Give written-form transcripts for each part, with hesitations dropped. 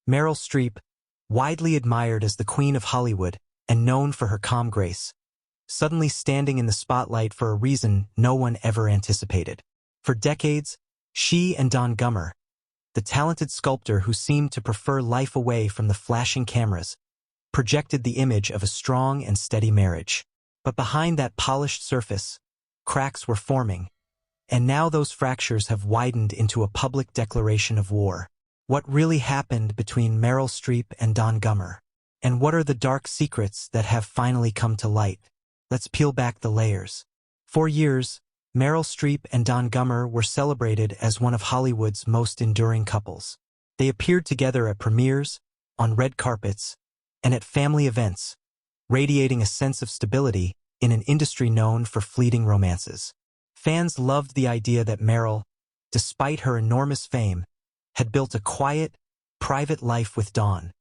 Meryl Streep, widely admired as the Queen of Hollywood and known for her calm grace, suddenly standing in the spotlight for a reason no one ever anticipated. For decades, she and Don Gummer, the talented sculptor who seemed to prefer life away from the flashing cameras, projected the image of a strong and steady marriage. But behind that polished surface, cracks were forming, and now those fractures have widened into a public declaration of war. What really happened between Meryl Streep and Don Gummer? And what are the dark secrets that have finally come to light? Let's peel back the layers. For years, Meryl Streep and Don Gummer were celebrated as one of Hollywood's most enduring couples. They appeared together at premieres, on red carpets, and at family events, radiating a sense of stability in an industry known for fleeting romances. Fans loved the idea that Meryl, despite her enormous fame, had built a quiet, private life with Don,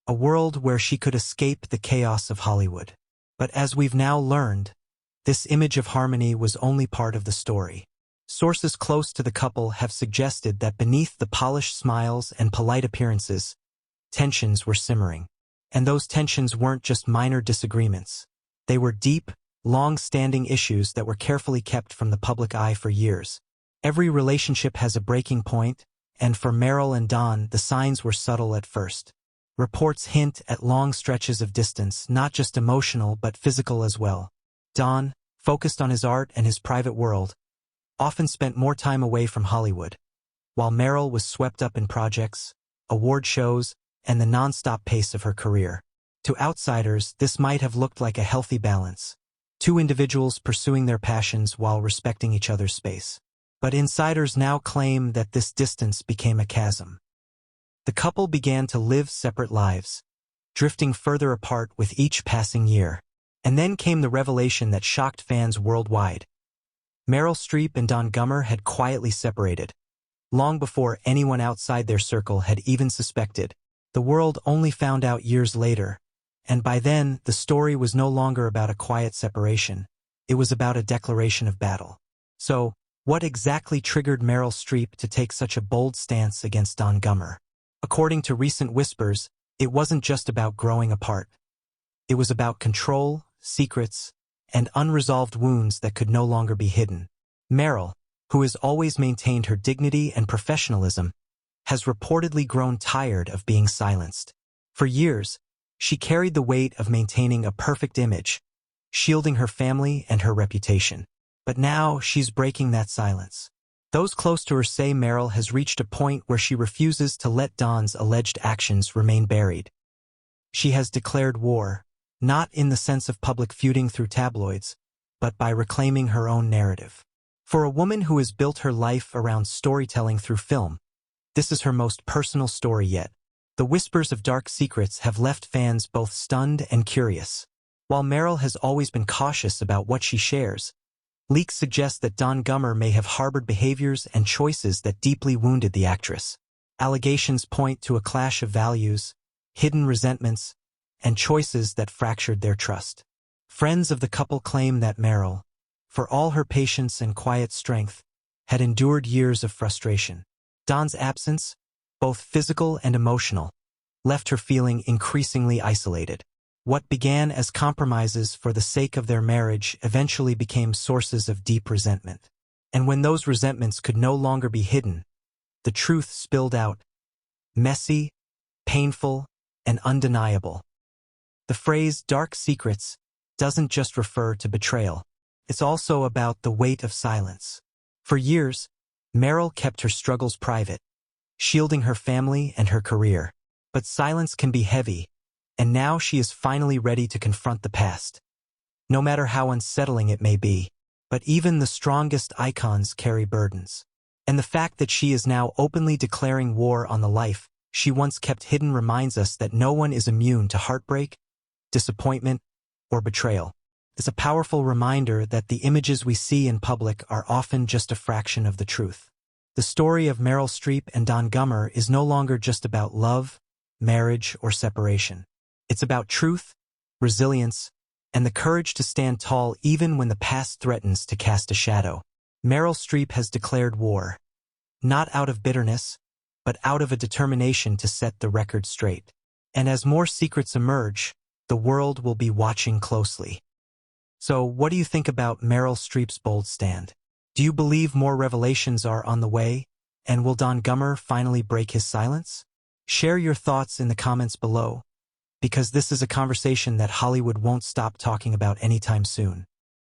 a world where she could escape the chaos of Hollywood. But as we've now learned, this image of harmony was only part of the story. Sources close to the couple have suggested that beneath the polished smiles and polite appearances, tensions were simmering. And those tensions weren't just minor disagreements. They were deep, long-standing issues that were carefully kept from the public eye for years. Every relationship has a breaking point, and for Meryl and Don, the signs were subtle at first. Reports hint at long stretches of distance, not just emotional but physical as well. Don, focused on his art and his private world, often spent more time away from Hollywood, while Meryl was swept up in projects, award shows, and the non-stop pace of her career. To outsiders, this might have looked like a healthy balance, two individuals pursuing their passions while respecting each other's space. But insiders now claim that this distance became a chasm. The couple began to live separate lives, drifting further apart with each passing year. And then came the revelation that shocked fans worldwide. Meryl Streep and Don Gummer had quietly separated, long before anyone outside their circle had even suspected. The world only found out years later, and by then the story was no longer about a quiet separation. It was about a declaration of battle. So, what exactly triggered Meryl Streep to take such a bold stance against Don Gummer? According to recent whispers, it wasn't just about growing apart. It was about control, secrets, and unresolved wounds that could no longer be hidden. Meryl, who has always maintained her dignity and professionalism, has reportedly grown tired of being silenced. For years, she carried the weight of maintaining a perfect image, shielding her family and her reputation. But now she's breaking that silence. Those close to her say Meryl has reached a point where she refuses to let Don's alleged actions remain buried. She has declared war, not in the sense of public feuding through tabloids, but by reclaiming her own narrative. For a woman who has built her life around storytelling through film, this is her most personal story yet. The whispers of dark secrets have left fans both stunned and curious. While Meryl has always been cautious about what she shares, leaks suggest that Don Gummer may have harbored behaviors and choices that deeply wounded the actress. Allegations point to a clash of values, hidden resentments, and choices that fractured their trust. Friends of the couple claim that Meryl, for all her patience and quiet strength, had endured years of frustration. Don's absence, both physical and emotional, left her feeling increasingly isolated. What began as compromises for the sake of their marriage eventually became sources of deep resentment. And when those resentments could no longer be hidden, the truth spilled out, messy, painful, and undeniable. The phrase dark secrets doesn't just refer to betrayal. It's also about the weight of silence. For years, Meryl kept her struggles private, shielding her family and her career. But silence can be heavy, and now she is finally ready to confront the past, no matter how unsettling it may be. But even the strongest icons carry burdens. And the fact that she is now openly declaring war on the life she once kept hidden reminds us that no one is immune to heartbreak, disappointment, or betrayal. It's a powerful reminder that the images we see in public are often just a fraction of the truth. The story of Meryl Streep and Don Gummer is no longer just about love, marriage, or separation. It's about truth, resilience, and the courage to stand tall even when the past threatens to cast a shadow. Meryl Streep has declared war, not out of bitterness, but out of a determination to set the record straight. And as more secrets emerge, the world will be watching closely. So, what do you think about Meryl Streep's bold stand? Do you believe more revelations are on the way? And will Don Gummer finally break his silence? Share your thoughts in the comments below, because this is a conversation that Hollywood won't stop talking about anytime soon.